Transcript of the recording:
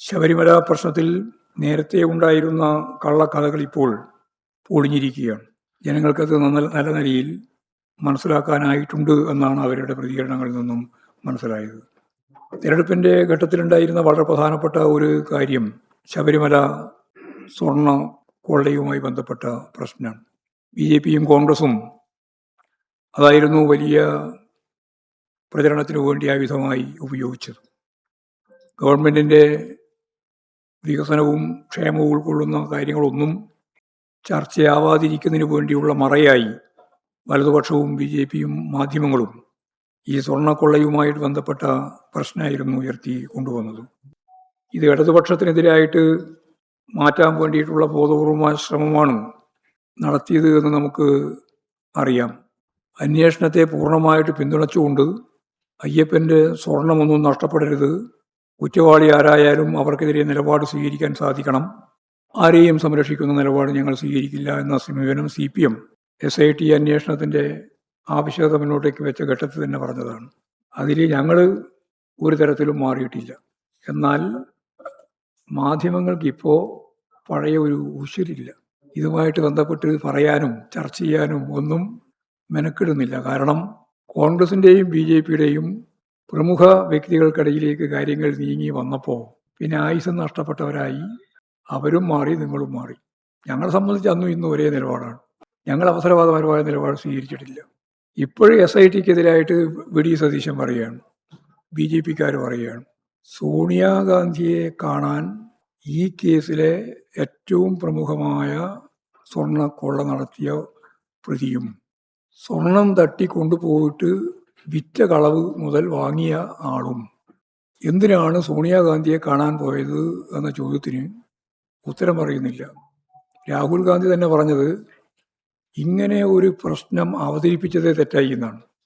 ശബരിമല പ്രശ്നത്തിൽ നേരത്തെ ഉണ്ടായിരുന്ന കള്ളക്കഥകൾ ഇപ്പോൾ പൊളിഞ്ഞിരിക്കുകയാണ്. ജനങ്ങൾക്കത് നല്ല നിലയിൽ മനസ്സിലാക്കാനായിട്ടുണ്ട് എന്നാണ് അവരുടെ പ്രതികരണങ്ങളിൽ നിന്നും മനസ്സിലായത്. തിരഞ്ഞെടുപ്പിൻ്റെ ഘട്ടത്തിലുണ്ടായിരുന്ന വളരെ പ്രധാനപ്പെട്ട ഒരു കാര്യം ശബരിമല സ്വർണ്ണ കൊള്ളയുമായി ബന്ധപ്പെട്ട പ്രശ്നമാണ്. BJPയും കോൺഗ്രസും അതായിരുന്നു വലിയ പ്രചരണത്തിനു വേണ്ടി ആയുധമായി ഉപയോഗിച്ചത്. ഗവൺമെൻറ്റിൻ്റെ വികസനവും ക്ഷേമവും ഉൾക്കൊള്ളുന്ന കാര്യങ്ങളൊന്നും ചർച്ചയാവാതിരിക്കുന്നതിന് വേണ്ടിയുള്ള മറയായി വലതുപക്ഷവും BJPയും മാധ്യമങ്ങളും ഈ സ്വർണ്ണക്കൊള്ളയുമായിട്ട് ബന്ധപ്പെട്ട പ്രശ്നമായിരുന്നു ഉയർത്തി കൊണ്ടുവന്നത്. ഇത് ഇടതുപക്ഷത്തിനെതിരായിട്ട് മാറ്റാൻ വേണ്ടിയിട്ടുള്ള ബോധപൂർവമായ ശ്രമമാണ് നടത്തിയത് എന്ന് നമുക്ക് അറിയാം. അന്വേഷണത്തെ പൂർണ്ണമായിട്ട് പിന്തുണച്ചുകൊണ്ട് അയ്യപ്പൻ്റെ സ്വർണമൊന്നും നഷ്ടപ്പെടരുത്, കുറ്റവാളി ആരായാലും അവർക്കെതിരെ നിലപാട് സ്വീകരിക്കാൻ സാധിക്കണം, ആരെയും സംരക്ഷിക്കുന്ന നിലപാട് ഞങ്ങൾ സ്വീകരിക്കില്ല എന്ന സമീപനം CPM SIT അന്വേഷണത്തിൻ്റെ ആവശ്യകത മുന്നോട്ടേക്ക് വെച്ച ഘട്ടത്തിൽ തന്നെ പറഞ്ഞതാണ്. അതിൽ ഞങ്ങൾ ഒരു തരത്തിലും മാറിയിട്ടില്ല. എന്നാൽ മാധ്യമങ്ങൾക്കിപ്പോൾ പഴയ ഒരു ഉശിരില്ല. ഇതുമായിട്ട് ബന്ധപ്പെട്ട് പറയാനും ചർച്ച ചെയ്യാനും ഒന്നും മെനക്കെടുന്നില്ല. കാരണം കോൺഗ്രസിൻ്റെയും BJPയുടെയും പ്രമുഖ വ്യക്തികൾക്കിടയിലേക്ക് കാര്യങ്ങൾ നീങ്ങി വന്നപ്പോൾ പിന്നെ ആയുസം നഷ്ടപ്പെട്ടവരായി അവരും മാറി, നിങ്ങളും മാറി. ഞങ്ങളെ സംബന്ധിച്ച് അന്നും ഇന്നും ഒരേ നിലപാടാണ്. ഞങ്ങൾ അവസരവാദപരമായ നിലപാട് സ്വീകരിച്ചിട്ടില്ല. ഇപ്പോഴും SITക്കെതിരായിട്ട് VD സതീശൻ പറയുകയാണ്, BJPക്കാർ പറയുകയാണ്. സോണിയാഗാന്ധിയെ കാണാൻ ഈ കേസിലെ ഏറ്റവും പ്രമുഖമായ സ്വർണ്ണക്കൊള്ള നടത്തിയ പ്രതിയും സ്വർണം തട്ടിക്കൊണ്ടുപോയിട്ട് വിറ്റ കളവ് മുതൽ വാങ്ങിയ ആളും എന്തിനാണ് സോണിയാഗാന്ധിയെ കാണാൻ പോയത് എന്ന ചോദ്യത്തിന് ഉത്തരം പറയുന്നില്ല. രാഹുൽ ഗാന്ധി തന്നെ പറഞ്ഞത് ഇങ്ങനെ ഒരു പ്രശ്നം അവതരിപ്പിച്ചതേ തെറ്റായി എന്നാണ്.